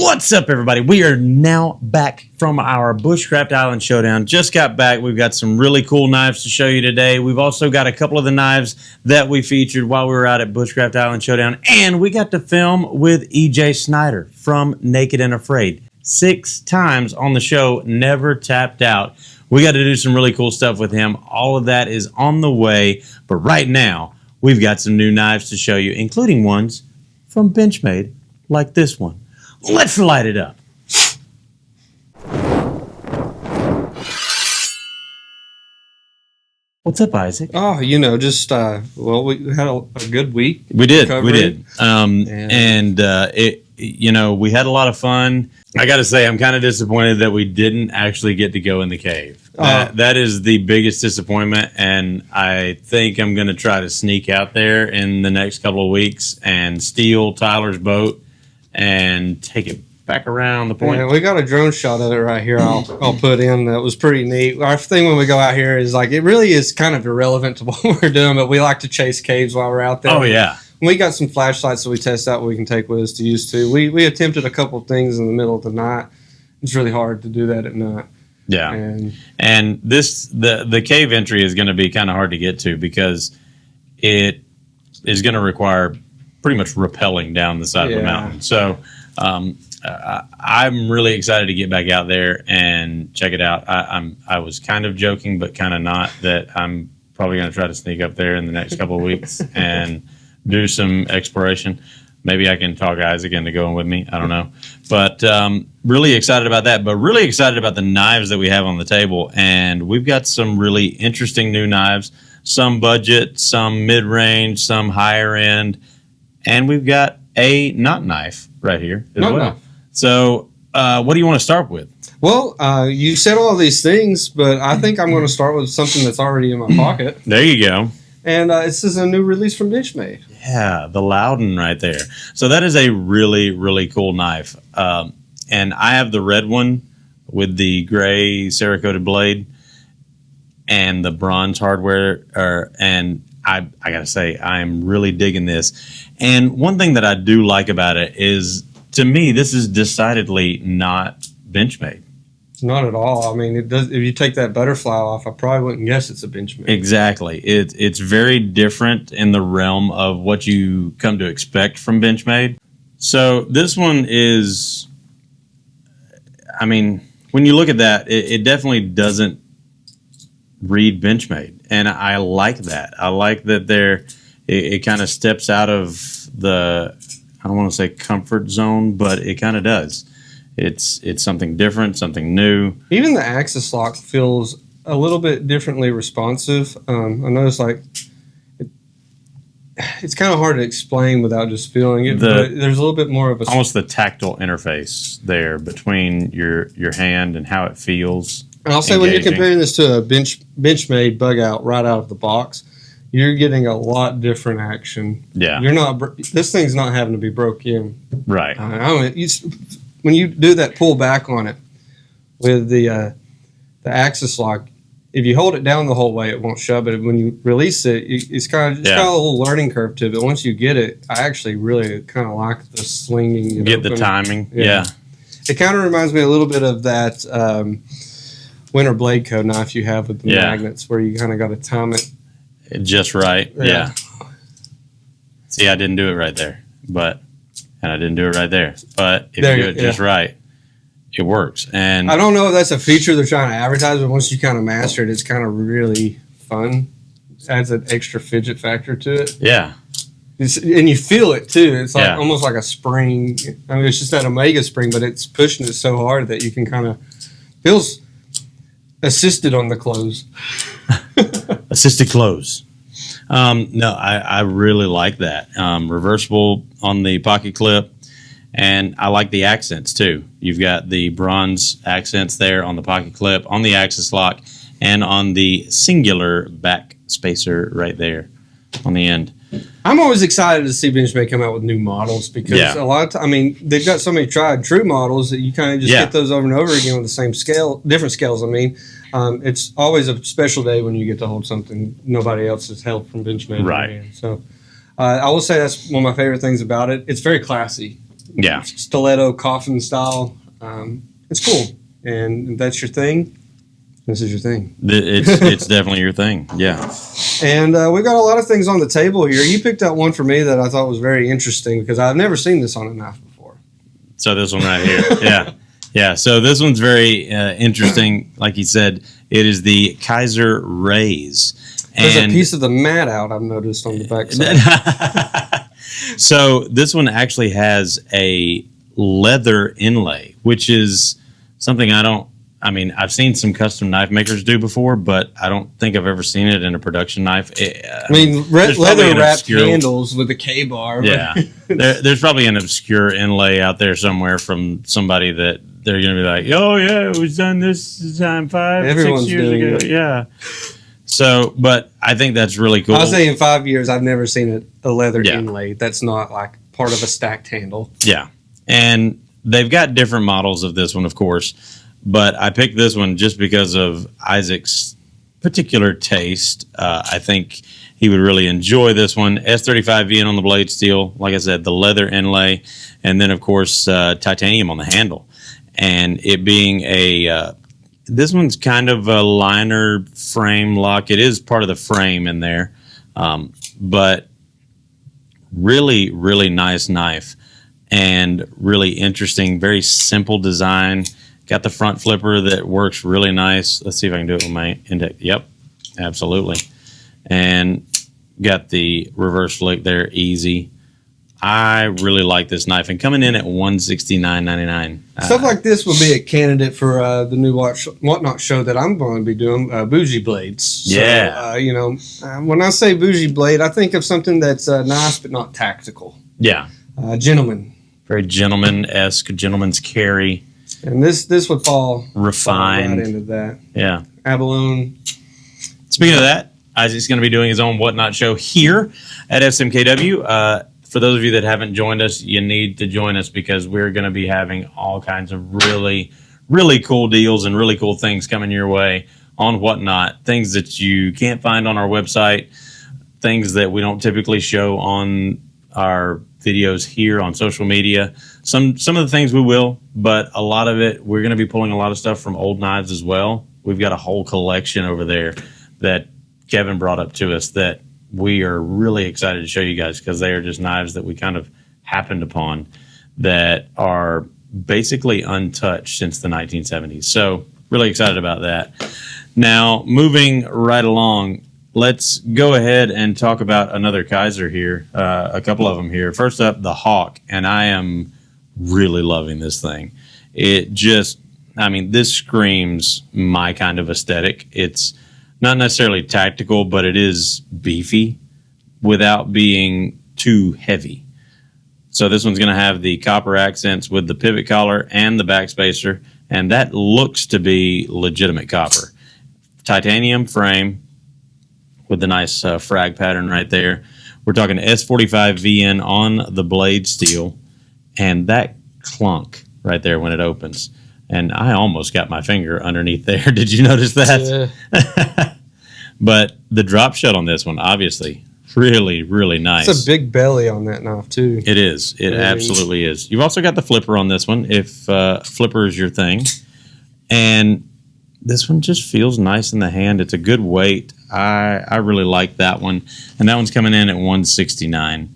What's up, everybody? We are now back from our Bushcraft Island Showdown. Just got back. We've got some really cool knives to show you today. We've also got a couple of the knives that we featured while we were out at Bushcraft Island Showdown. And we got to film with E.J. Snyder from Naked and Afraid. 6 times on the show, never tapped out. We got to do some really cool stuff with him. All of that is on the way. But right now, we've got some new knives to show you, including ones from Benchmade, like this one. Let's light it up. What's up, Isaac? Oh, just we had a good week. We did. We had a lot of fun. I got to say, I'm kind of disappointed that we didn't actually get to go in the cave. That is the biggest disappointment, and I think I'm going to try to sneak out there in the next couple of weeks and steal Tyler's boat and take it back around the point. Yeah, we got a drone shot of it right here. I'll put in. That was pretty neat. Our thing when we go out here is like it really is kind of irrelevant to what we're doing, but we like to chase caves while we're out there. Oh yeah. We got some flashlights that we test out. We can take with us to use too. We attempted a couple of things in the middle of the night. It's really hard to do that at night. Yeah, and this the cave entry is going to be kind of hard to get to because it is going to require pretty much rappelling down the side of the mountain. So I'm really excited to get back out there and check it out. I was kind of joking, but kind of not, that I'm probably going to try to sneak up there in the next couple of weeks and do some exploration. Maybe I can talk Isaac into going with me. I don't know. But really excited about that. But really excited about the knives that we have on the table. And we've got some really interesting new knives. Some budget, some mid-range, some higher end. And we've got a knot knife right here as well. Knife. So what do you want to start with? Well, you said all these things, but I think I'm going to start with something that's already in my pocket. There you go. And this is a new release from Benchmade. Yeah, the Loudon right there. So that is a really, really cool knife. And I have the red one with the gray Cerakoted blade and the bronze hardware. And I got to say, I'm really digging this. And one thing that I do like about it is, to me, this is decidedly not Benchmade. Not at all. I mean, it does. If you take that butterfly off, I probably wouldn't guess it's a Benchmade. Exactly. It's very different in the realm of what you come to expect from Benchmade. So this one is, I mean, when you look at that, it definitely doesn't read Benchmade, and I like that. I like that it kind of steps out of the, I don't want to say comfort zone, but it kind of does. It's something different, something new. Even the axis lock feels a little bit differently responsive. I noticed it's kind of hard to explain without just feeling it. But there's a little bit more of almost the tactile interface there between your hand and how it feels. And I'll say when you're comparing this to a Benchmade bug out right out of the box, you're getting a lot different action. Yeah, this thing's not having to be broke in. Right. When you do that pull back on it with the axis lock, if you hold it down the whole way, it won't shove. But when you release it, it's got a little learning curve to it. But once you get it, I actually really kind of like the slinging. You get the timing. Yeah. It kind of reminds me a little bit of that Winter Blade Co. knife you have with the magnets, where you kind of got to time it just right. Yeah. See, I didn't do it right there, and I didn't do it right there. But if you do it just right, it works. And I don't know if that's a feature they're trying to advertise, but once you kind of master it, it's kind of really fun. It adds an extra fidget factor to it. Yeah. And you feel it too. It's like almost like a spring. I mean, it's just that Omega spring, but it's pushing it so hard that you can kind of feels assisted on the close. Assisted close. No, I really like that. Reversible on the pocket clip, and I like the accents too. You've got the bronze accents there on the pocket clip, on the axis lock, and on the singular back spacer right there on the end. I'm always excited to see Benchmade come out with new models because a lot of times, I mean, they've got so many tried true models that you kind of just get those over and over again with the same scale, different scales. I mean, it's always a special day when you get to hold something nobody else has held from Benchmade. Right. So I will say that's one of my favorite things about it. It's very classy. Yeah. Stiletto coffin style. It's cool. And if that's your thing, this is your thing. It's definitely your thing. Yeah. And we got a lot of things on the table here. You picked out one for me that I thought was very interesting because I've never seen this on a knife before. So this one right here. Yeah. Yeah. So this one's very interesting. Like you said, it is the Kaiser Rays. There's a piece of the mat out, I've noticed, on the back side. So this one actually has a leather inlay, which is something I've seen some custom knife makers do before, but I don't think I've ever seen it in a production knife. Leather wrapped handles with a K-bar. Yeah. There's probably an obscure inlay out there somewhere from somebody that they're going to be like, oh, yeah, it was done this time 6 years ago. It. Yeah. So, but I think that's really cool. I'll say in 5 years, I've never seen a leather inlay that's not like part of a stacked handle. Yeah. And they've got different models of this one, of course. But I picked this one just because of Isaac's particular taste. I think he would really enjoy this one. S35VN on the blade steel. Like I said, the leather inlay. And then, of course, titanium on the handle. And it being this one's kind of a liner frame lock. It is part of the frame in there. But really, really nice knife. And really interesting, very simple design. Got the front flipper that works really nice. Let's see if I can do it with my index. Yep, absolutely. And got the reverse flick there, easy. I really like this knife. And coming in at $169.99. Stuff like this would be a candidate for the new Whatnot show that I'm going to be doing, Bougie Blades. So, yeah. When I say Bougie Blade, I think of something that's nice but not tactical. Yeah. Gentleman. Very gentleman-esque, gentleman's carry. And this would fall refined right into that. Yeah. Abalone. Speaking of that, Isaac's going to be doing his own Whatnot show here at SMKW. For those of you that haven't joined us, you need to join us because we're going to be having all kinds of really, really cool deals and really cool things coming your way on Whatnot. Things that you can't find on our website, things that we don't typically show on our videos here on social media. Some of the things we will, but a lot of it, we're going to be pulling a lot of stuff from old knives as well. We've got a whole collection over there that Kevin brought up to us that we are really excited to show you guys because they are just knives that we kind of happened upon that are basically untouched since the 1970s. So really excited about that. Now, moving right along, let's go ahead and talk about another Kaiser here, a couple of them here. First up, the Hawk, and I am really loving this thing. This screams my kind of aesthetic. It's not necessarily tactical, but it is beefy without being too heavy. So this one's going to have the copper accents with the pivot collar and the backspacer, and that looks to be legitimate copper. Titanium frame with the nice frag pattern right there. We're talking S45VN on the blade steel, and that clunk right there when it opens. And I almost got my finger underneath there. Did you notice that? Yeah. But the drop shot on this one, obviously, really, really nice. It's a big belly on that knife, too. It is. It absolutely is. You've also got the flipper on this one, if flipper is your thing. And this one just feels nice in the hand. It's a good weight. I really like that one. And that one's coming in at $169.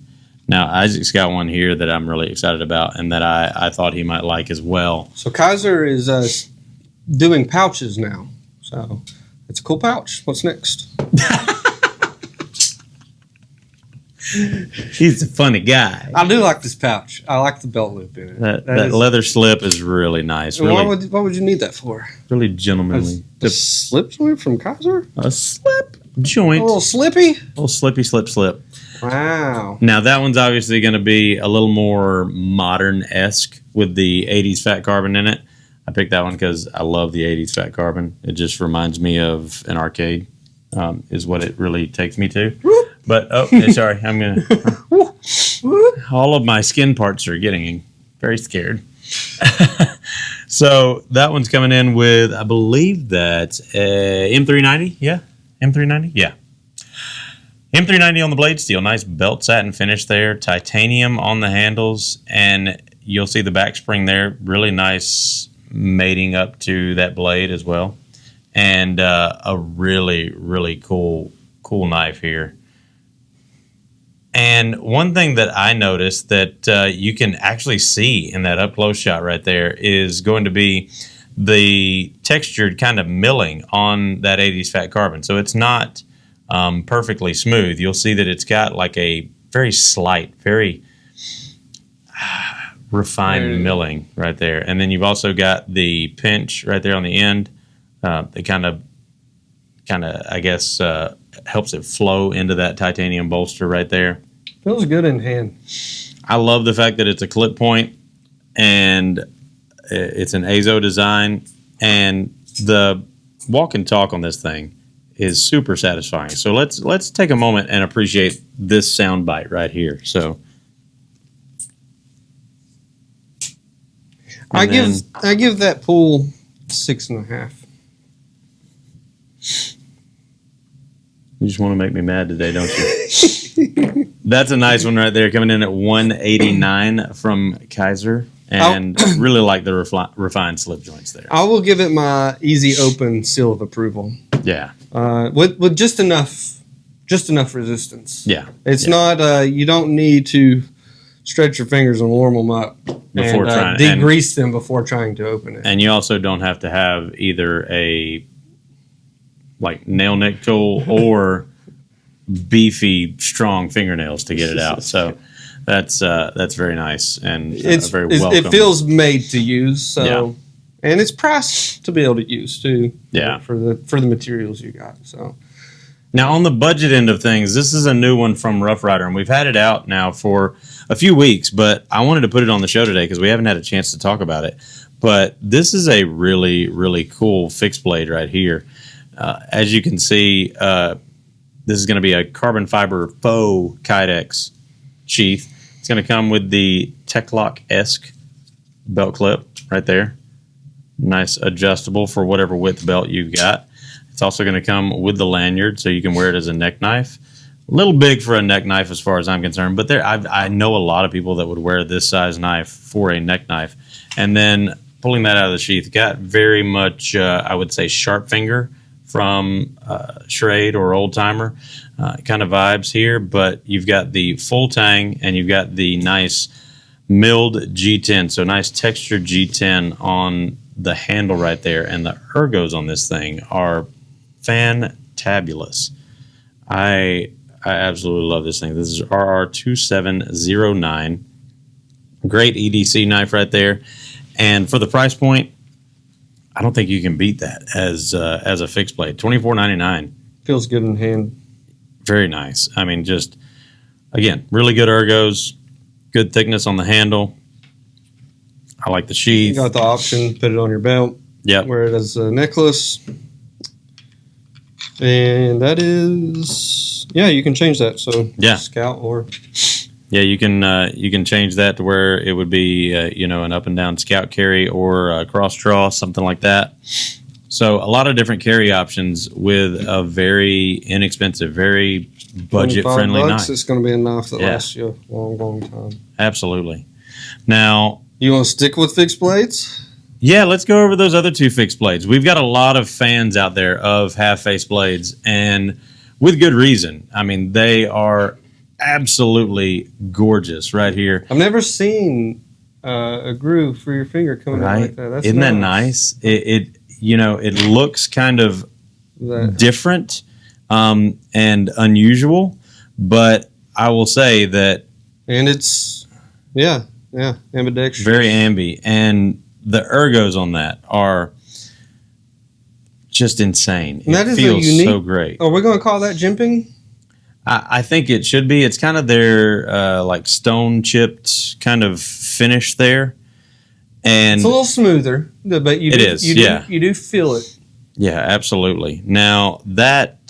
Now, Isaac's got one here that I'm really excited about and that I thought he might like as well. So Kaiser is doing pouches now. So it's a cool pouch. What's next? He's a funny guy. I do like this pouch. I like the belt loop in it. That leather slip is really nice. Really, what would you need that for? Really gentlemanly. A slip joint from Kaiser? A slip joint. A little slippy? A little slippy slip. Wow. Now, that one's obviously going to be a little more modern-esque with the 80s fat carbon in it. I picked that one because I love the 80s fat carbon. It just reminds me of an arcade, is what it really takes me to. But, sorry, I'm going to... All of my skin parts are getting very scared. So that one's coming in with, I believe that's M390. Yeah, M390. Yeah. M390 on the blade steel. Nice belt satin finish there. Titanium on the handles. And you'll see the back spring there, really nice mating up to that blade as well, and a really, really cool knife here. And one thing that I noticed that you can actually see in that up close shot right there is going to be the textured kind of milling on that 80s fat carbon. So it's not perfectly smooth. You'll see that it's got like a very slight, very refined milling right there. And then you've also got the pinch right there on the end. It kind of, I guess, helps it flow into that titanium bolster right there. Feels good in hand. I love the fact that it's a clip point and it's an Azo design, and the walk and talk on this thing is super satisfying. So let's take a moment and appreciate this sound bite right here. So I give that pull 6.5. You just want to make me mad today, don't you? That's a nice one right there, coming in at 189 from Kaiser. And really like the refined slip joints there. I will give it my easy open seal of approval. Yeah. With just enough resistance. Yeah. It's not, you don't need to stretch your fingers and warm them up before trying degrease them before trying to open it. And you also don't have to have either a like nail nick tool or beefy, strong fingernails to get it out. So that's very nice and very welcome. It feels made to use. So, and it's priced to be able to use too. Yeah. For the materials you got. So. Now, on the budget end of things, this is a new one from Rough Rider, and we've had it out now for a few weeks, but I wanted to put it on the show today because we haven't had a chance to talk about it. But this is a really, really cool fixed blade right here. As you can see, this is going to be a carbon fiber faux Kydex sheath. It's going to come with the Techlock-esque belt clip right there. Nice adjustable for whatever width belt you've got. It's also going to come with the lanyard, so you can wear it as a neck knife. A little big for a neck knife as far as I'm concerned, but I know a lot of people that would wear this size knife for a neck knife. And then pulling that out of the sheath, got very much, I would say, sharp finger from Schrade or Old Timer kind of vibes here, but you've got the full tang and you've got the nice milled G10, so nice textured G10 on the handle right there, and the ergos on this thing are fantabulous. I absolutely love this thing. This is RR2709. Great EDC knife right there. And for the price point, I don't think you can beat that as a fixed blade. $24.99. Feels good in hand. Very nice. I mean, just, again, really good ergos, good thickness on the handle. I like the sheath. You got the option, put it on your belt. Yep. Wear it as a necklace. And that is, you can change that. So scout or you can change that to where it would be an up and down scout carry or a cross draw, something like that. So a lot of different carry options with a very inexpensive, very budget friendly knife. It's going to be a knife that lasts you a long, long time. Absolutely. Now, you want to stick with fixed blades? Yeah, let's go over those other two fixed blades. We've got a lot of fans out there of half-face blades, and with good reason. I mean, they are absolutely gorgeous right here. I've never seen a groove for your finger coming out like that. Isn't that nice? It looks kind of different and unusual, but I will say that... And it's, ambidextrous. Very ambi, and the ergos on that are just insane. And that it is feels a unique, so great. Are we going to call that jimping? I think it should be. It's kind of their like stone chipped kind of finish there, and it's a little smoother, but you do feel it. Yeah, absolutely. Now that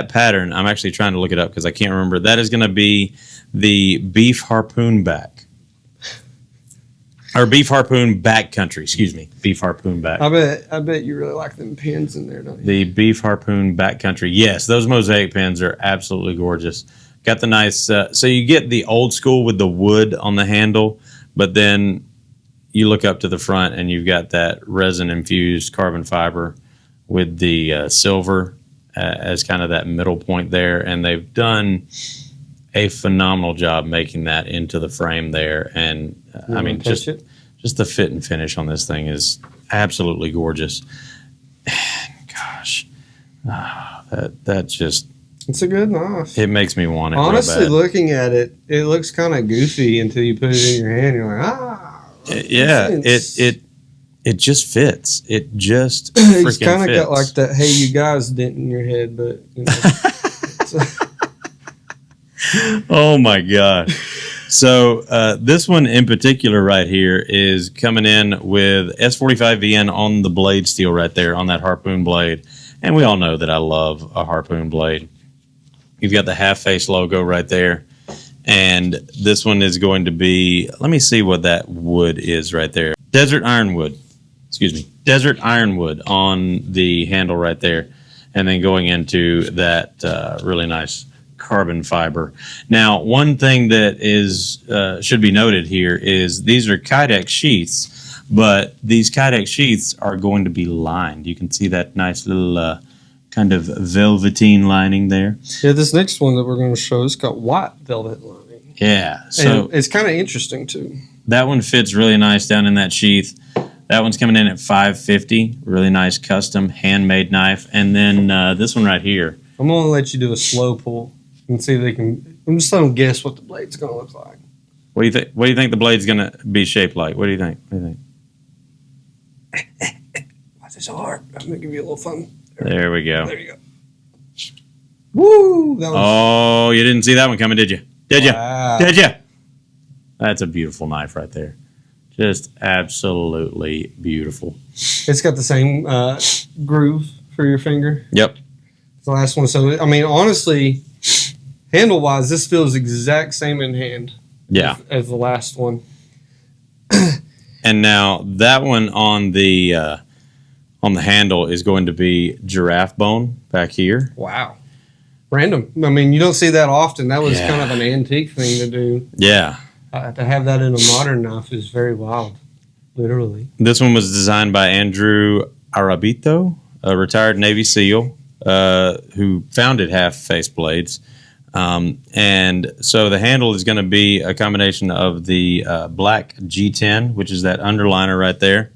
pattern, I'm actually trying to look it up because I can't remember. That is going to be the Beef Harpoon back. Or Beef Harpoon backcountry, excuse me. Beef Harpoon back. I bet you really like them pins in there, don't you? The Beef Harpoon backcountry. Yes, those mosaic pins are absolutely gorgeous. Got the nice, so you get the old school with the wood on the handle, But then you look up to the front and you've got that resin-infused carbon fiber with the silver as kind of that middle point there. And they've done a phenomenal job making that into the frame there. And I mean, just the fit and finish on this thing is absolutely gorgeous. Gosh, that just... It's a good knife. It makes me want it. Honestly, looking at it, it looks kind of goofy until you put it in your hand. You're like, yeah, it just fits. It just freaking it's kind of fits. got like that "Hey, you guys" dent in your head, but you know, oh my god! So this one in particular right here is coming in with S45VN on the blade steel right there on that harpoon blade, and we all know that I love a harpoon blade. You've got the half face logo right there. And this one is going to be, let me see what that wood is right there. Desert ironwood on the handle right there. And then going into that really nice carbon fiber. Now, one thing that is should be noted here is these are Kydex sheaths, but these Kydex sheaths are going to be lined. You can see that nice little kind of velveteen lining there. Yeah, this next one that we're going to show has got white velvet lining. Yeah, so and it's kind of interesting too. That one fits really nice down in that sheath. That one's coming in at $550. Really nice custom handmade knife. And then this one right here. I'm going to let you do a slow pull and see if they can. I'm just going to guess what the blade's going to look like. What do you think? What do you think the blade's going to be shaped like? What do you think? What do you think? Watch this hard. I'm going to give you a little fun. There we go. There you go. Woo! That was... Oh, you didn't see that one coming, did you? Did you? Wow. Did you? That's a beautiful knife right there. Just absolutely beautiful. It's got the same groove for your finger. Yep. The last one. So, I mean, honestly, handle-wise, this feels exact same in hand. Yeah. As the last one. And now that one on the handle is going to be giraffe bone back here. Wow. Random. I mean, you don't see that often. That was kind of an antique thing to do. Yeah. To have that in a modern knife is very wild, literally. This one was designed by Andrew Arabito, a retired Navy SEAL who founded Half Face Blades. And so the handle is going to be a combination of the black G10, which is that underliner right there,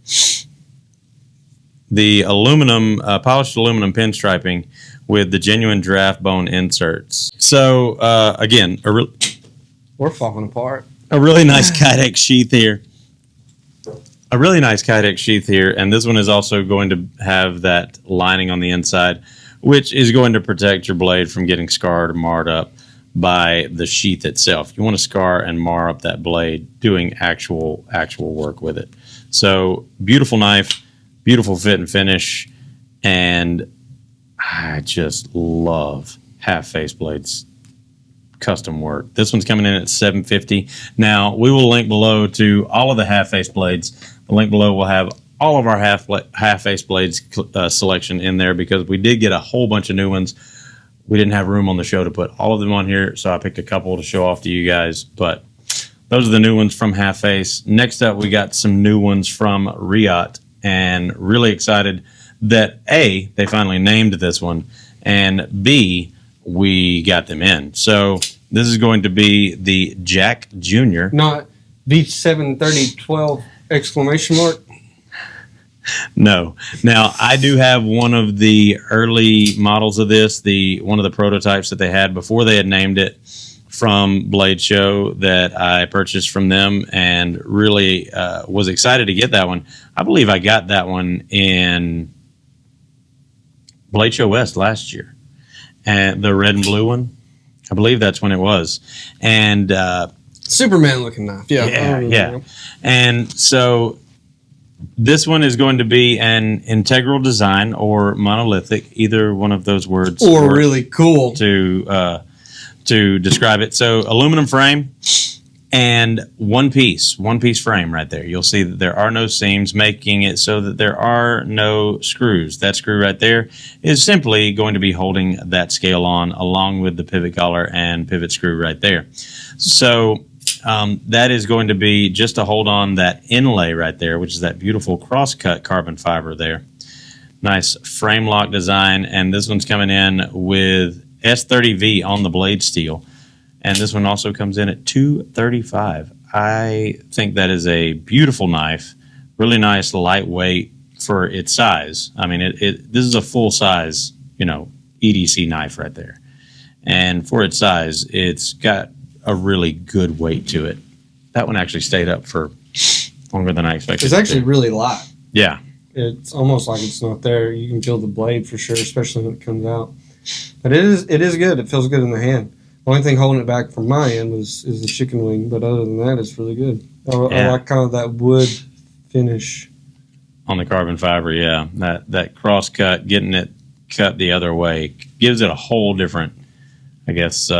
the aluminum, polished aluminum pinstriping with the genuine giraffe bone inserts. So again, we're falling apart. A really nice Kydex sheath here. A really nice Kydex sheath here, and this one is also going to have that lining on the inside, which is going to protect your blade from getting scarred or marred up by the sheath itself. You want to scar and mar up that blade doing actual work with it. So beautiful knife, beautiful fit and finish, and I just love Half Face Blades custom work. This one's coming in at $750. Now, we will link below to all of the Half Face Blades. The link below will have all of our Half Face Blades selection in there because we did get a whole bunch of new ones. We didn't have room on the show to put all of them on here, so I picked a couple to show off to you guys. But those are the new ones from Half Face. Next up, we got some new ones from Riot, and really excited that A, they finally named this one, and B, we got them in. So this is going to be the Jack Jr. Not V73012 exclamation mark. No. Now, I do have one of the early models of this, one of the prototypes that they had before they had named it from Blade Show that I purchased from them and really was excited to get that one. I believe I got that one in Blade Show West last year. And the red and blue one, I believe that's when it was. And Superman looking knife. Yeah. And so this one is going to be an integral design or monolithic, either one of those words. Or really cool. To describe it. So aluminum frame and one piece frame right there. You'll see that there are no seams, making it so that there are no screws. That screw right there is simply going to be holding that scale on along with the pivot collar and pivot screw right there. So that is going to be just to hold on that inlay right there, which is that beautiful cross-cut carbon fiber there. Nice frame lock design, and this one's coming in with S30V on the blade steel, and this one also comes in at $235. I think that is a beautiful knife, really nice, lightweight for its size. I mean, this is a full size, EDC knife right there, and for its size, it's got a really good weight to it. That one actually stayed up for longer than I expected. It's actually really light. Yeah. It's almost like it's not there. You can feel the blade for sure, especially when it comes out. But it is good. It feels good in the hand. The only thing holding it back from my end is the chicken wing, but other than that, it's really good. I like kind of that wood finish On the carbon fiber, yeah. That cross cut, getting it cut the other way, gives it a whole different, I guess,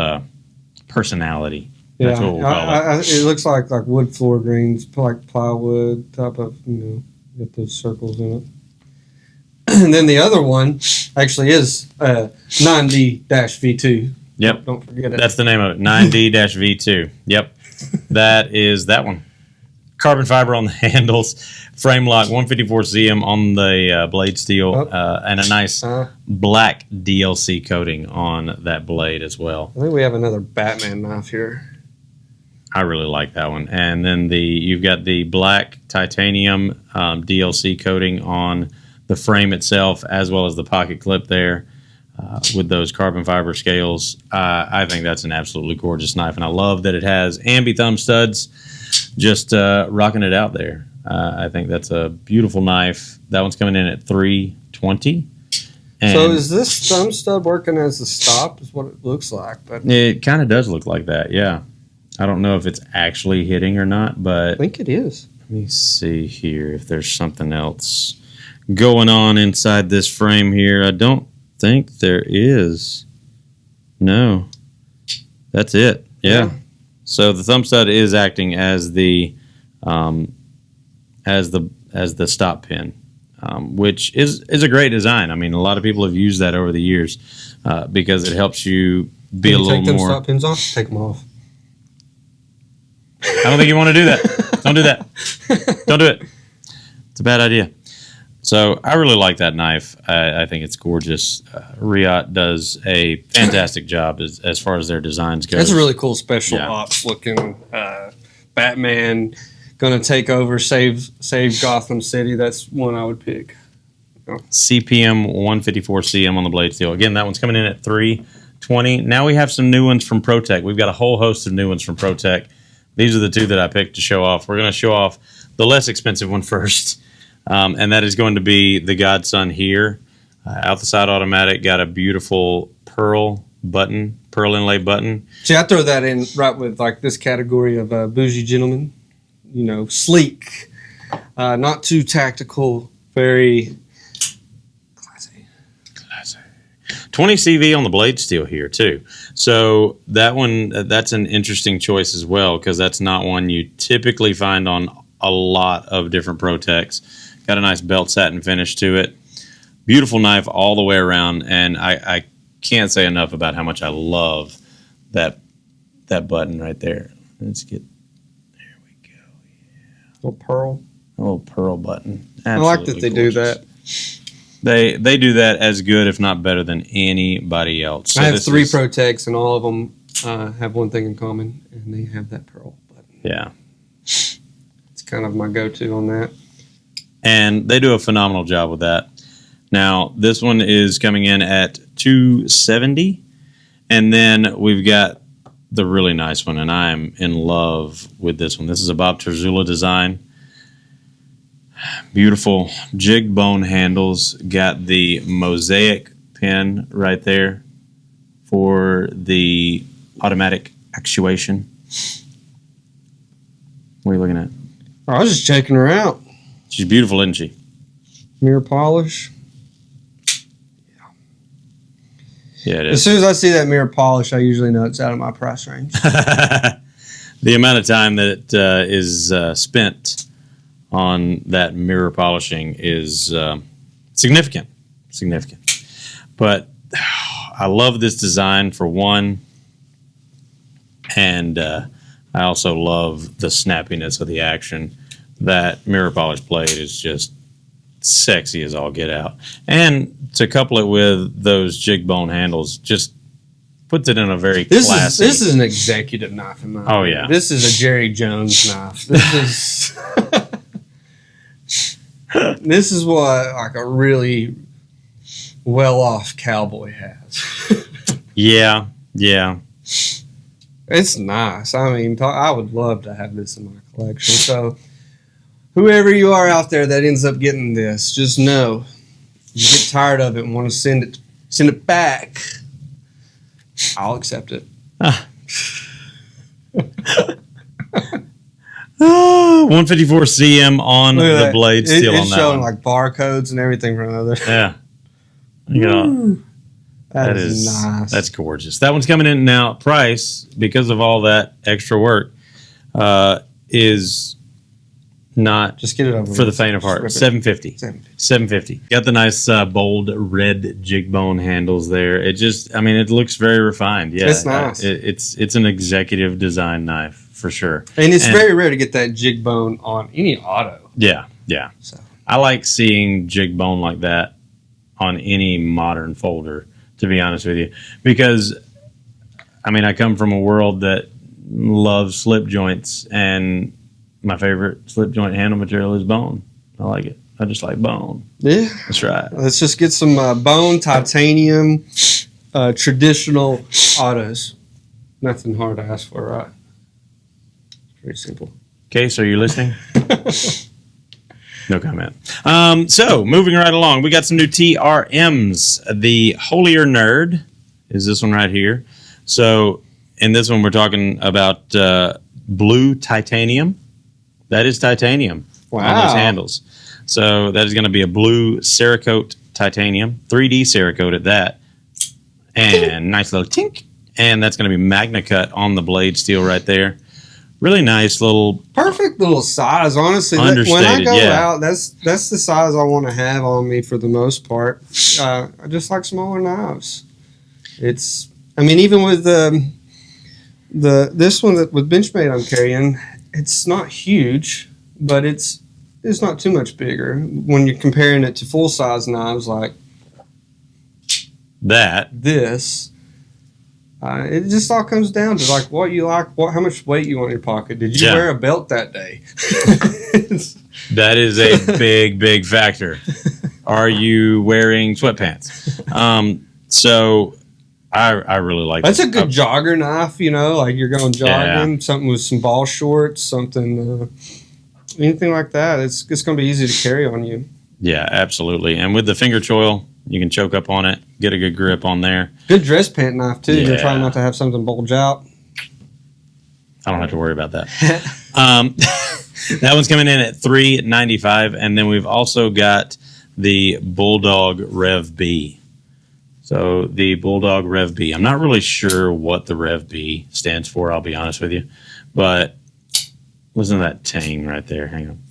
personality. That's what we'll call it. It looks like wood floor greens, like plywood type of, get those circles in it. And then the other one actually is 9D-V2. Yep. Don't forget it. That's the name of it, 9D-V2. Yep. That is that one. Carbon fiber on the handles, frame lock, 154 cm on the blade steel, and a nice black DLC coating on that blade as well. I think we have another Batman knife here. I really like that one. And then you've got the black titanium DLC coating on the frame itself, as well as the pocket clip there with those carbon fiber scales. I think that's an absolutely gorgeous knife, and I love that it has ambi thumb studs, just rocking it out there. I think that's a beautiful knife. That one's coming in at $320. So is this thumb stud working as the stop? Is what it looks like. But it kind of does look like that, yeah. I don't know if it's actually hitting or not, but I think it is. Let me see here if there's something else going on inside this frame here. I don't think there is. No. That's it. Yeah. So the thumb stud is acting as the stop pin, which is a great design. I mean, a lot of people have used that over the years because it helps you be a little more. Take them stop pins off. Take them off. I don't think you want to do that. Don't do that. Don't do it. It's a bad idea. So I really like that knife. I think it's gorgeous. Riot does a fantastic job as far as their designs go. That's a really cool special ops looking Batman going to take over, save Gotham City. That's one I would pick. CPM 154 cm on the blade steel. Again, that one's coming in at $320. Now we have some new ones from ProTech. We've got a whole host of new ones from ProTech. These are the two that I picked to show off. We're going to show off the less expensive one first, and that is going to be the Godson here. Out the side automatic, got a beautiful pearl inlay button. See, I throw that in right with like this category of bougie gentleman. Sleek, not too tactical, very classy. 20 CV on the blade steel here too. So that's an interesting choice as well, because that's not one you typically find on a lot of different ProTechs. Got a nice belt satin finish to it. Beautiful knife all the way around, and I can't say enough about how much I love that button right there. Let's get, there we go. Yeah. A little pearl button. Absolutely I like that they gorgeous. do that. They do that as good, if not better, than anybody else. So I have three ProTechs, and all of them have one thing in common, and they have that pearl button. Yeah. It's kind of my go-to on that. And they do a phenomenal job with that. Now, this one is coming in at $270, and then we've got the really nice one, and I am in love with this one. This is a Bob Terzula design. Beautiful jig bone handles. Got the mosaic pin right there for the automatic actuation. What are you looking at? I was just checking her out. She's beautiful, isn't she? Mirror polish. Yeah, it is. As soon as I see that mirror polish, I usually know it's out of my price range. The amount of time that is spent on that mirror polishing is significant. But I love this design for one, and I also love the snappiness of the action. That mirror polish blade is just sexy as all get out. And to couple it with those jig bone handles just puts it in a very classy. This is an executive knife in my opinion. Oh, yeah. This is a Jerry Jones knife. This is this is what like a really well-off cowboy has. Yeah. It's nice. I mean, I would love to have this in my collection. So, whoever you are out there that ends up getting this, just know you get tired of it and want to send it back. I'll accept it. 154 cm on the blade steel on that. It's showing one. like barcodes and everything from another. Yeah. You know, that is nice. That's gorgeous. That one's coming in now. Price, because of all that extra work, is not just get it over for the faint of heart. $750. $750. Got the nice bold red jig bone handles there. It looks very refined. Yeah, it's nice. It's an executive design knife for sure. And it's very rare to get that jig bone on any auto. Yeah. So I like seeing jig bone like that on any modern folder, to be honest with you, because I come from a world that loves slip joints, and my favorite slip joint handle material is bone. I like it. I just like bone. Yeah. That's right. Let's just get some bone, titanium, traditional autos. Nothing hard to ask for, right? Pretty simple. Case, are you listening? No comment. So, moving right along, we got some new TRMs. The Holier Nerd is this one right here. So, in this one, we're talking about blue titanium. That is titanium on those handles. So that is going to be a blue Cerakote titanium, 3D Cerakote at that, and nice little tink. And that's going to be Magna Cut on the blade steel right there. Really nice little, perfect little size. Honestly, when I go out, that's the size I want to have on me for the most part. I just like smaller knives. Even with this one with Benchmade I'm carrying. It's not huge, but it's not too much bigger when you're comparing it to full size knives like this. It just all comes down to like what you like, how much weight you want in your pocket. Did you wear a belt that day? That is a big factor. Are you wearing sweatpants? So I really like that's a good jogger knife, like you're going jogging, something with some ball shorts, something, anything like that. It's going to be easy to carry on you. Yeah, absolutely. And with the finger choil, you can choke up on it, get a good grip on there. Good dress pant knife, too. Yeah. You're trying not to have something bulge out. I don't have to worry about that. That one's coming in at $395, and then we've also got the Bulldog Rev B. So the Bulldog Rev B. I'm not really sure what the Rev B stands for, I'll be honest with you. But listen to that tang right there. Hang on.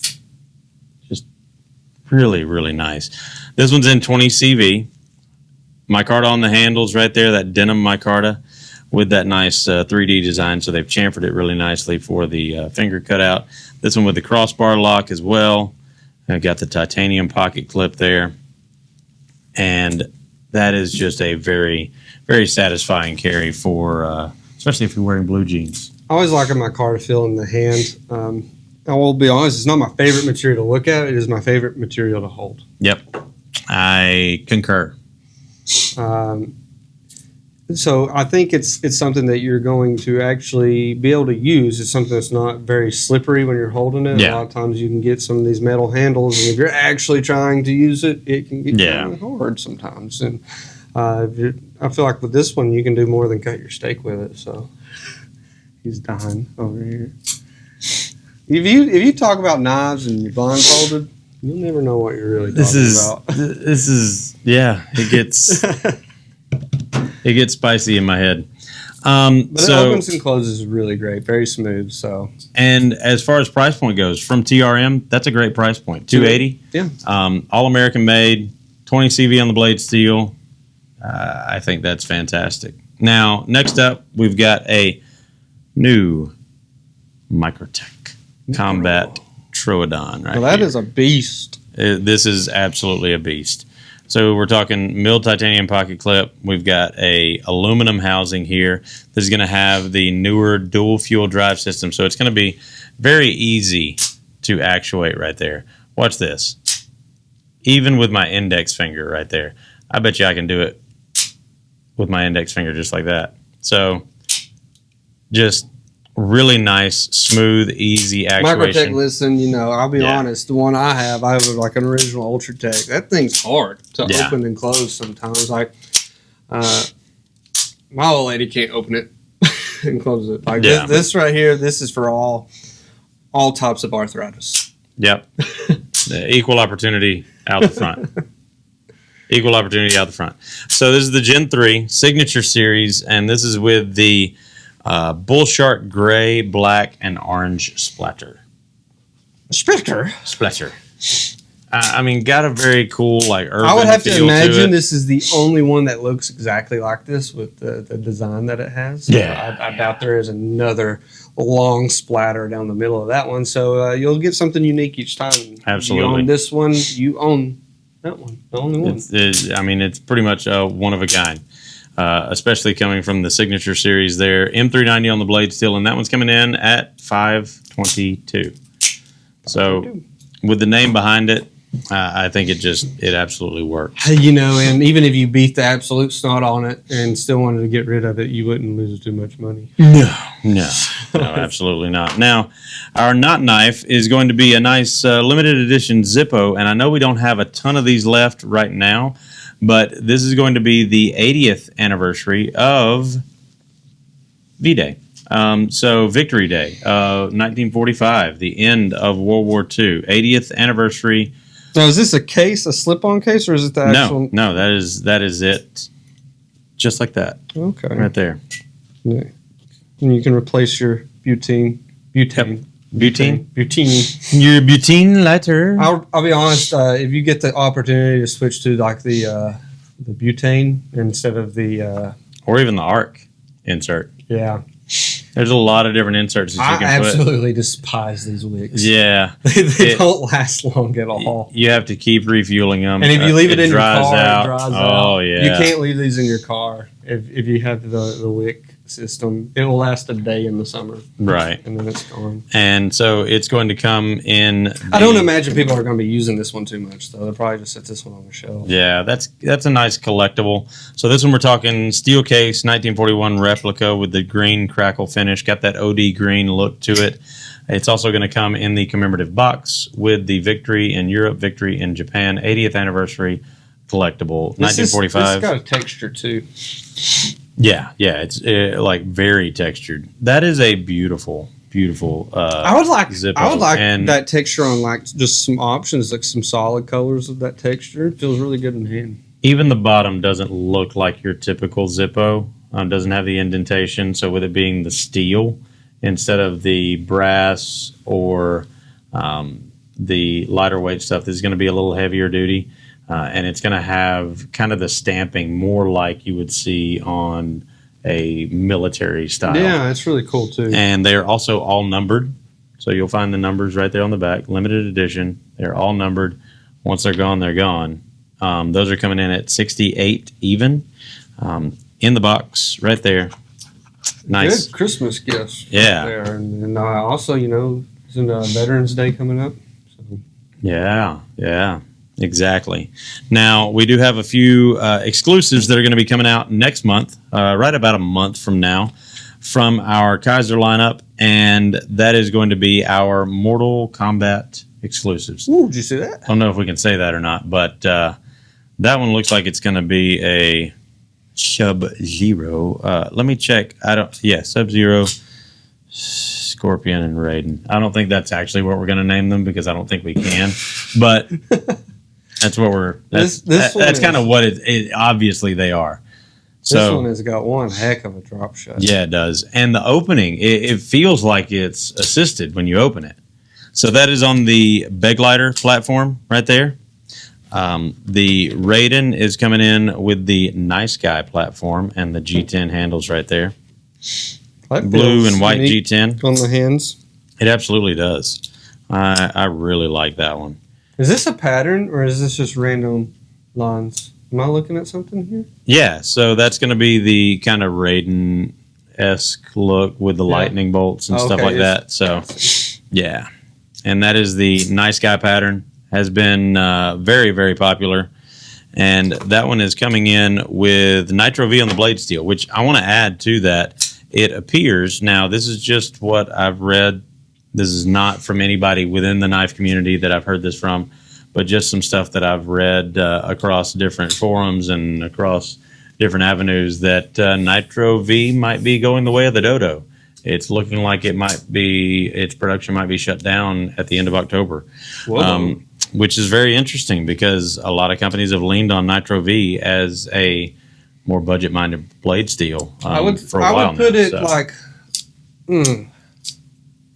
Just really, really nice. This one's in 20 CV. Micarta on the handles right there, that denim micarta with that nice 3D design. So they've chamfered it really nicely for the finger cutout. This one with the crossbar lock as well. I've got the titanium pocket clip there. And that is just a very, very satisfying carry for, especially if you're wearing blue jeans. I always like my car to feel in the hand. I will be honest, it's not my favorite material to look at. It is my favorite material to hold. Yep. I concur. So I think it's something that you're going to actually be able to use. It's something that's not very slippery when you're holding it. Yeah. A lot of times you can get some of these metal handles, and if you're actually trying to use it, it can get kind of hard sometimes. And I feel like with this one, you can do more than cut your steak with it. So he's dying over here. If you talk about knives and you're blindfolded, you'll never know what you're really talking about. This is it gets it gets spicy in my head. But it opens and closes really great, very smooth. So, and as far as price point goes, from TRM, that's a great price point. $280. Yeah. All American made, 20 CV on the blade steel. I think that's fantastic. Now, next up, we've got a new Microtech Combat Troodon right Well, that here. is a beast. This is absolutely a beast. So we're talking milled titanium pocket clip. We've got a aluminum housing here. This is going to have the newer dual fuel drive system. So it's going to be very easy to actuate right there. Watch this. Even with my index finger right there. I bet you I can do it with my index finger just like that. So just really nice, smooth, easy actuation. Microtech, listen, I'll be honest. The one I have like an original Ultratech. That thing's hard to open and close sometimes. Like, my old lady can't open it and close it. Like this right here, this is for all types of arthritis. Yep. Equal opportunity out the front. Equal opportunity out the front. So this is the Gen 3 Signature Series, and this is with the Bull Shark Gray, Black, and Orange Splatter. Splatter? Splatter. I mean, got a very cool, like, urban I would have to feel imagine it. this is the only one that looks exactly like this with the design that it has. So Yeah. I doubt there is another long splatter down the middle of that one. So you'll get something unique each time. Absolutely. You own this one, you own that one. The only one. It's pretty much one of a kind. Especially coming from the Signature Series there. M390 on the blade steel, and that one's coming in at $522. So with the name behind it, I think it absolutely works. And even if you beat the absolute snot on it and still wanted to get rid of it, you wouldn't lose too much money. No, absolutely not. Now, our knot knife is going to be a nice limited edition Zippo, and I know we don't have a ton of these left right now, but this is going to be the 80th anniversary of V-Day. So Victory Day, 1945, the end of World War II, 80th anniversary. Now, is this a slip-on case, or is it the actual? No, that is it. Just like that. Okay. Right there. Yeah. And you can replace your butane. Butene? Butene. Your butene lighter. I'll be honest. If you get the opportunity to switch to like the butane instead of the or even the arc insert. Yeah. There's a lot of different inserts that you can put. I absolutely despise these wicks. Yeah. they don't last long at all. You have to keep refueling them. And if you leave it in your car, out. it dries out. Oh, yeah. You can't leave these in your car if you have the wick system. It will last a day in the summer. Right. And then it's gone. And so it's going to come in. I don't imagine people are going to be using this one too much, though. They'll probably just set this one on the shelf. Yeah, that's a nice collectible. So this one we're talking steel case, 1941 replica with the green crackle finish. Got that OD green look to it. It's also going to come in the commemorative box with the Victory in Europe, Victory in Japan, 80th anniversary collectible, 1945. This has got a texture, too. Yeah, it's like very textured. That is a beautiful I would like Zippo. that texture on like just some options, like some solid colors of that texture. It feels really good in hand. Even the bottom doesn't look like your typical Zippo. Doesn't have the indentation. So with it being the steel instead of the brass or the lighter weight stuff, this is going to be a little heavier duty. And it's going to have kind of the stamping more like you would see on a military style. Yeah, it's really cool too. And they're also all numbered. So you'll find the numbers right there on the back. Limited edition. They're all numbered. Once they're gone, they're gone. Those are coming in at $68 even. In the box right there. Nice. Good Christmas gifts. Yeah. Right there. And also, isn't Veterans Day coming up? So. Yeah. Exactly. Now, we do have a few exclusives that are going to be coming out next month, right about a month from now, from our Kaiser lineup, and that is going to be our Mortal Kombat exclusives. Ooh, did you see that? I don't know if we can say that or not, but that one looks like it's going to be a Sub-Zero. Let me check. Sub-Zero, Scorpion, and Raiden. I don't think that's actually what we're going to name them because I don't think we can, but... That's what we're. That's kind of what it. Obviously, they are. So, this one has got one heck of a drop shot. Yeah, it does. And the opening, it feels like it's assisted when you open it. So that is on the Beglighter platform right there. The Raiden is coming in with the Nice Guy platform and the G10 handles right there. Blue and white G10 on the hands. It absolutely does. I really like that one. Is this a pattern or is this just random lines? Am I looking at something here? Yeah, so that's going to be the kind of Raiden-esque look with the lightning bolts and stuff like that. So, yeah. And that is the nice guy pattern. Has been very, very popular. And that one is coming in with Nitro V on the blade steel, which I want to add to that. It appears, now this is just what I've read. This is not from anybody within the knife community that I've heard this from, but just some stuff that I've read across different forums and across different avenues that Nitro V might be going the way of the Dodo. It's looking like it might be, its production might be shut down at the end of October, which is very interesting because a lot of companies have leaned on Nitro V as a more budget-minded blade steel for a while I would put now, it so. like,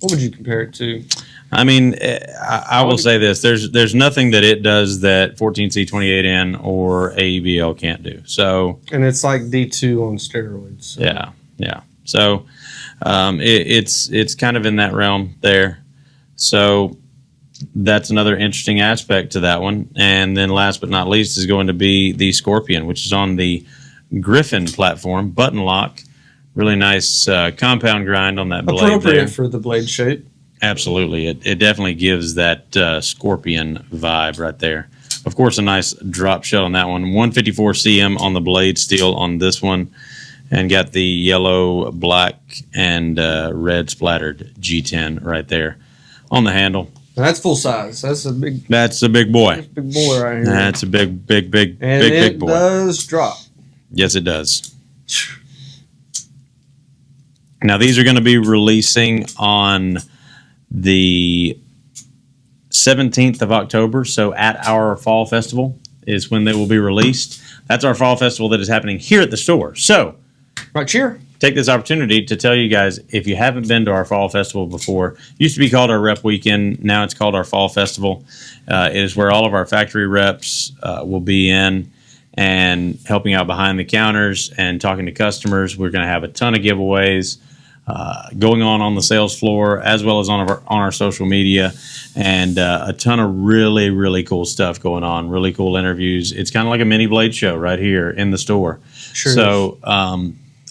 what would you compare it to? I mean, I will say this: there's nothing that it does that 14C28N or AEBL can't do. So, and it's like D2 on steroids. So. Yeah. So, it's kind of in that realm there. So, that's another interesting aspect to that one. And then, last but not least, is going to be the Scorpion, which is on the Griffin platform, button lock, really nice compound grind on that blade. Appropriate for the blade shape. Absolutely. It definitely gives that Scorpion vibe right there. Of course, a nice drop shot on that one. 154 cm on the blade steel on this one. And got the yellow, black, and red splattered G10 right there on the handle. That's full size. That's a big boy. That's a big boy right here. That's a big boy. And it does drop. Yes, it does. Now, these are going to be releasing on the 17th of October. So at our fall festival is when they will be released. That's our fall festival that is happening here at the store. So right here. Take this opportunity to tell you guys, if you haven't been to our fall festival before, it used to be called our rep weekend. Now it's called our fall festival. It is where all of our factory reps will be in and helping out behind the counters and talking to customers. We're going to have a ton of giveaways going on the sales floor as well as on our social media, and a ton of really, really cool stuff going on, really cool interviews. It's kind of like a mini blade show right here in the store. Sure. So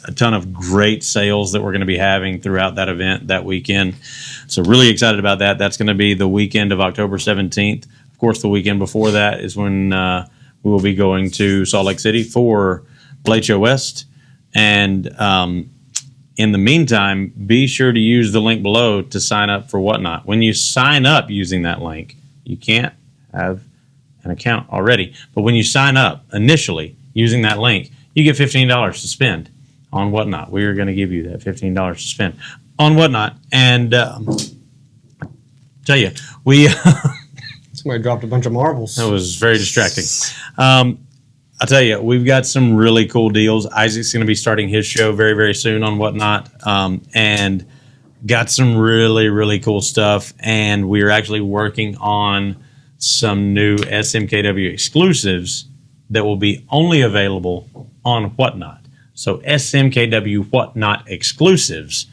a ton of great sales that we're going to be having throughout that event that weekend. So really excited about that. That's going to be the weekend of October 17th. Of course, the weekend before that is when we will be going to Salt Lake City for Blade Show West. And in the meantime, be sure to use the link below to sign up for Whatnot. When you sign up using that link, you can't have an account already. But when you sign up initially using that link, you get $15 to spend on Whatnot. We are going to give you that $15 to spend on Whatnot. And tell you, we... Somebody dropped a bunch of marbles. That was very distracting. I'll tell you, we've got some really cool deals. Isaac's going to be starting his show very, very soon on Whatnot, and got some really, really cool stuff. And we're actually working on some new SMKW exclusives that will be only available on Whatnot. So SMKW Whatnot exclusives.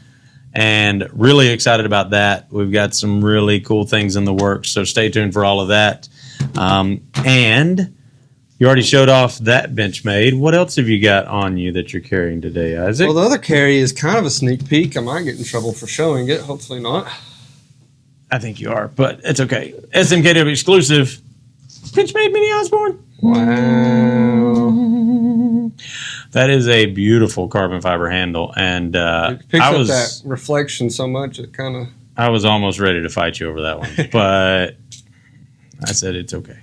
And really excited about that. We've got some really cool things in the works, so stay tuned for all of that. And you already showed off that Benchmade. What else have you got on you that you're carrying today, Isaac? Well, the other carry is kind of a sneak peek. I might get in trouble for showing it. Hopefully not. I think you are, but it's okay. SMKW exclusive Benchmade Mini Osborne. Wow. That is a beautiful carbon fiber handle, and it picks up that reflection so much it kind of. I was almost ready to fight you over that one, but I said it's okay.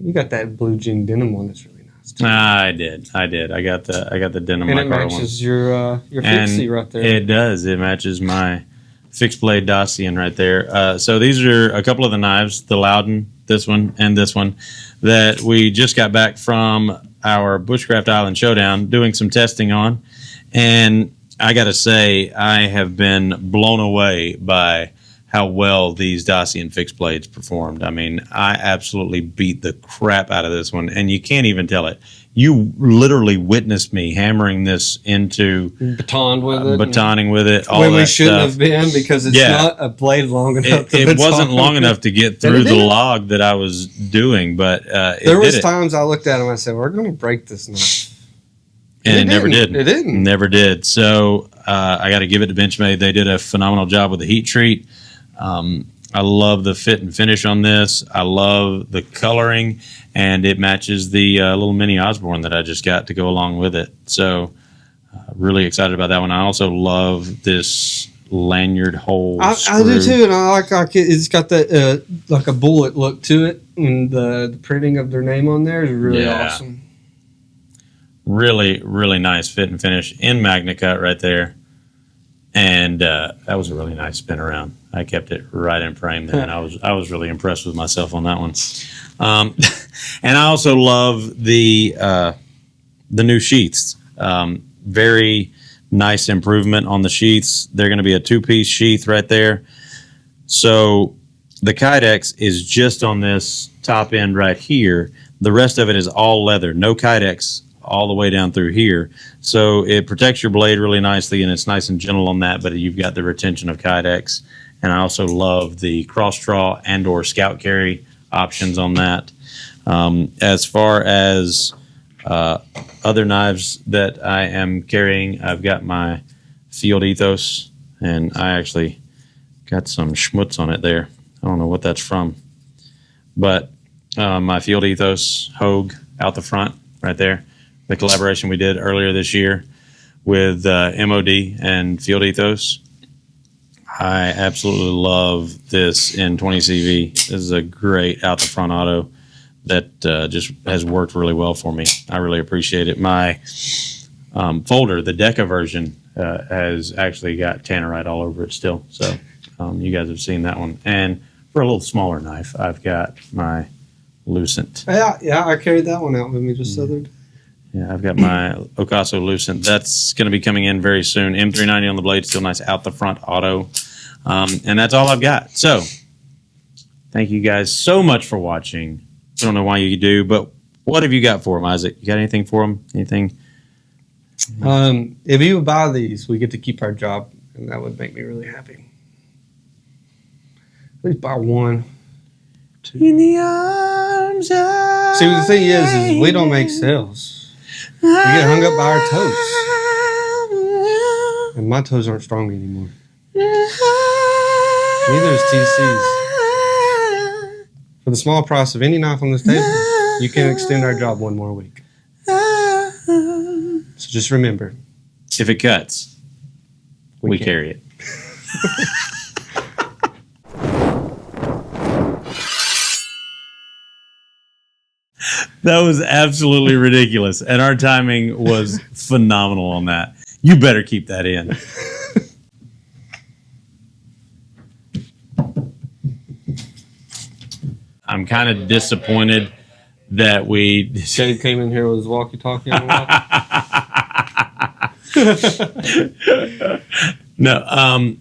You got that blue jean denim one that's really nice too. I did. I got the denim. And it matches your fixie right there. It does. It matches my fixed blade Dacian right there. So these are a couple of the knives, the Loudon, this one, and this one, that we just got back from our Bushcraft Island Showdown doing some testing on. And I got to say, I have been blown away by how well these Dacian fixed blades performed. I mean, I absolutely beat the crap out of this one, and you can't even tell it. You literally witnessed me hammering this into batoning with it, all when that we shouldn't stuff. have been, because it's not a blade long enough. It wasn't long enough to get through the log that I was doing, but there was times I looked at him and I said, "We're going to break this knife." And it never did. It didn't. Never did. So I got to give it to Benchmade. They did a phenomenal job with the heat treat. I love the fit and finish on this. I love the coloring, and it matches the little mini Osborne that I just got to go along with it. So really excited about that one. I also love this lanyard hole. I do too, and I like it. It's got that like a bullet look to it, and the printing of their name on there is really awesome. Really, really nice fit and finish in Magna Cut right there. And that was a really nice spin around. I kept it right in frame there, and I was really impressed with myself on that one. And I also love the new sheaths. Very nice improvement on the sheaths. They're going to be a 2-piece sheath right there. So the Kydex is just on this top end right here. The rest of it is all leather, no Kydex all the way down through here. So it protects your blade really nicely, and it's nice and gentle on that, but you've got the retention of Kydex. And I also love the cross draw and or scout carry options on that. As far as other knives that I am carrying, I've got my Field Ethos, and I actually got some schmutz on it there. I don't know what that's from, but my Field Ethos Hogue out the front right there. The collaboration we did earlier this year with MOD and Field Ethos. I absolutely love this in 20CV. This is a great out the front auto that just has worked really well for me. I really appreciate it. My folder, the Deca version, has actually got tannerite all over it still. So you guys have seen that one. And for a little smaller knife, I've got my Lucent. Yeah, I carried that one out with me just the other day. Yeah, I've got my Ocaso Lucent. That's going to be coming in very soon. M390 on the blade, still nice out the front auto. And that's all I've got. So thank you guys so much for watching. I don't know why you do, but what have you got for them, Isaac? You got anything for them? Anything? If you would buy these, we get to keep our job, and that would make me really happy. Please buy one. Two. In the arms of See, the thing is we don't make sales. We get hung up by our toes. And my toes aren't strong anymore. Neither is TC's. For the small price of any knife on this table, you can extend our job one more week. So just remember. If it cuts, we carry it. That was absolutely ridiculous. And our timing was phenomenal on that. You better keep that in. I'm kind of disappointed that we... Dave came in here with his walkie-talkie on the wall. No,